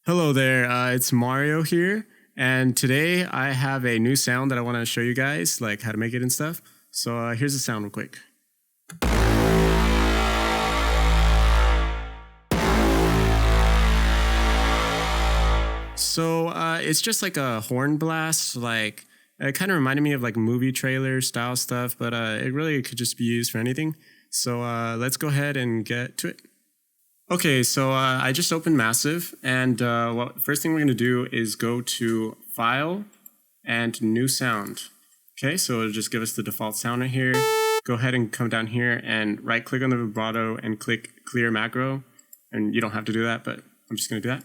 Hello there, it's Mario here, and today I have a new sound that I want to show you guys, like how to make it and stuff. So here's the sound real quick. So it's just like a horn blast, like it kind of reminded me of like movie trailer style stuff, but it really could just be used for anything. So let's go ahead and get to it. Okay, so I just opened Massive, and first thing we're going to do is go to File and New Sound. Okay, so it'll just give us the default sound right here. Go ahead and come down here and right-click on the vibrato and click Clear Macro. And you don't have to do that, but I'm just going to do that.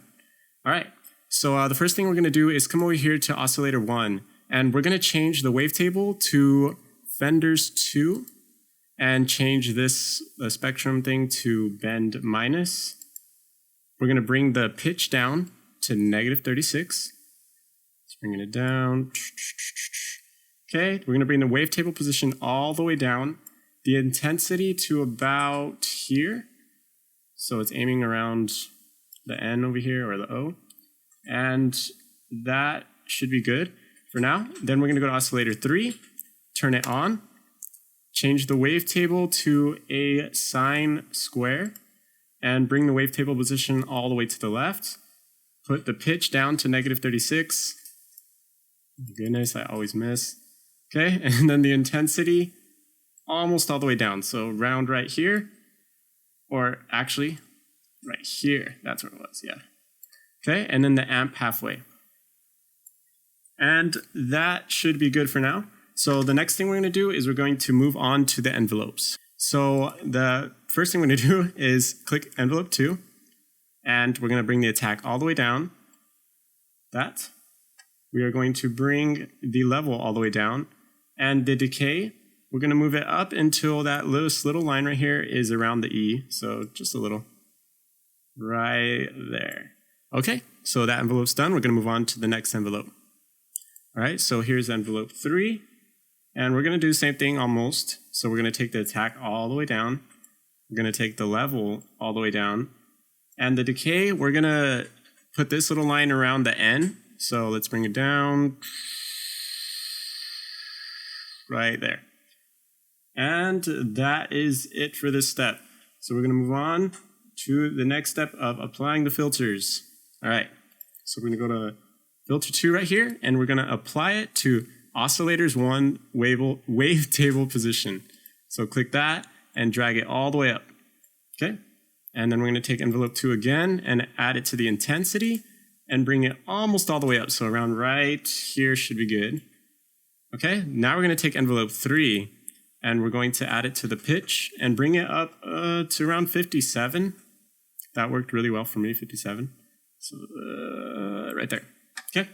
All right, so the first thing we're going to do is come over here to Oscillator 1, and we're going to change the wavetable to Fenders 2. And change this spectrum thing to bend minus. We're going to bring the pitch down to -36. Just bringing it down. Okay, we're going to bring the wavetable position all the way down. The intensity to about here. So it's aiming around the N over here, or the O. And that should be good for now. Then we're going to go to oscillator 3, turn it on. Change the wavetable to a sine square and bring the wavetable position all the way to the left. Put the pitch down to -36. Oh, goodness, I always miss. Okay, and then the intensity almost all the way down. So round right here, or actually right here. That's where it was, yeah. Okay, and then the amp halfway. And that should be good for now. So the next thing we're going to do is we're going to move on to the envelopes. So the first thing we're going to do is click envelope 2, and we're going to bring the attack all the way down. That. We are going to bring the level all the way down, and the decay, we're going to move it up until that little line right here is around the E, so just a little. Right there. Okay, so that envelope's done. We're going to move on to the next envelope. All right, so here's envelope 3. And we're going to do the same thing almost. So we're going to take the attack all the way down. We're going to take the level all the way down. And the decay, we're going to put this little line around the N. So let's bring it down. Right there. And that is it for this step. So we're going to move on to the next step of applying the filters. All right. So we're going to go to filter 2 right here, and we're going to apply it to oscillators 1 wavetable position. So click that and drag it all the way up. Okay? And then we're going to take envelope 2 again and add it to the intensity and bring it almost all the way up. So around right here should be good. Okay? Now we're going to take envelope 3 and we're going to add it to the pitch and bring it up to around 57. That worked really well for me, 57. So right there. Okay?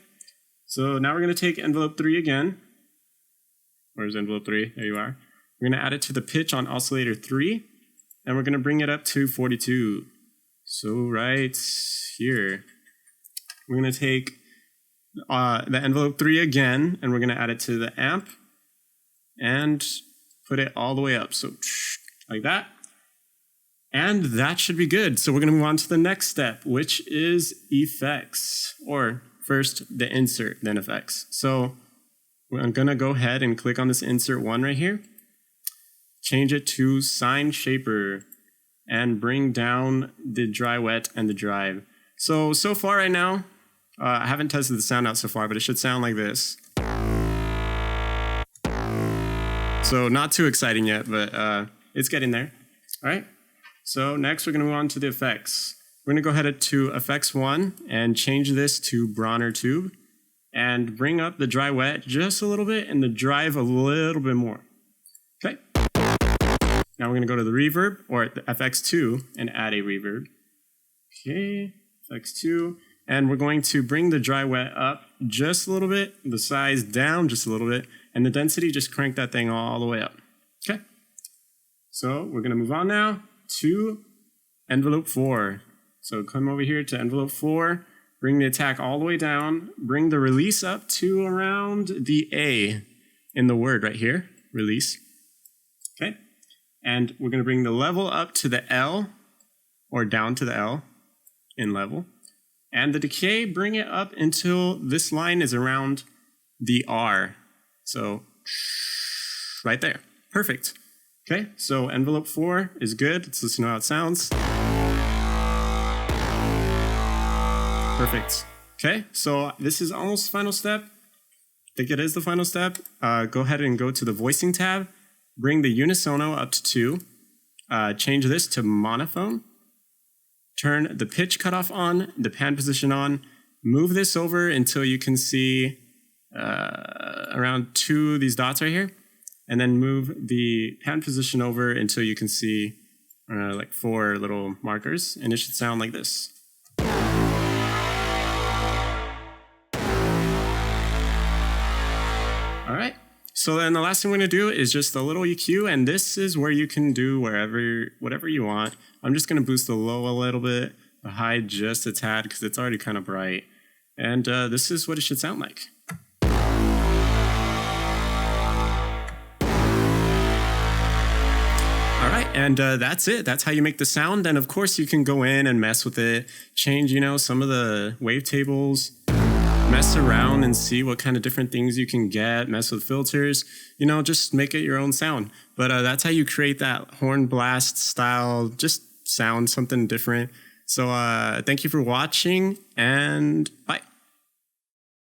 So now we're going to take envelope 3 again. Where's envelope 3? There you are. We're going to add it to the pitch on oscillator 3, and we're going to bring it up to 42. So right here. We're going to take the envelope 3 again, and we're going to add it to the amp, and put it all the way up. So like that. And that should be good. So we're going to move on to the next step, which is effects, or first, the insert, then effects. So I'm going to go ahead and click on this insert 1 right here. Change it to sine shaper and bring down the dry wet and the drive. So far right now, I haven't tested the sound out so far, but it should sound like this. So not too exciting yet, but it's getting there. All right. So next we're going to move on to the effects. We're going to go ahead to Effects 1 and change this to Bronner Tube and bring up the dry wet just a little bit and the drive a little bit more. Okay. Now we're going to go to the reverb, or the FX2, and add a reverb. Okay, FX2. And we're going to bring the dry wet up just a little bit, the size down just a little bit, and the density, just crank that thing all the way up. Okay. So we're going to move on now to envelope 4. So come over here to envelope 4, bring the attack all the way down, bring the release up to around the A in the word right here, release. Okay, and we're going to bring the level up to the L, or down to the L in level, And the decay, bring it up until this line is around the R. So right there. Perfect. Okay, so envelope 4 is good. Let's listen to how it sounds. Perfect. Okay, so this is almost the final step. I think it is the final step. Go ahead and go to the voicing tab. Bring the unisono up to 2. Change this to monophone. Turn the pitch cutoff on, the pan position on. Move this over until you can see around 2 of these dots right here. And then move the pan position over until you can see like 4 little markers. And it should sound like this. All right. So then the last thing we're going to do is just a little EQ, and this is where you can do whatever you want. I'm just going to boost the low a little bit, the high just a tad because it's already kind of bright. And this is what it should sound like. All right, and that's it. That's how you make the sound. And of course, you can go in and mess with it, change, some of the wavetables, mess around and see what kind of different things you can get, mess with filters, just make it your own sound. But that's how you create that horn blast style, just sound something different. So thank you for watching, and bye.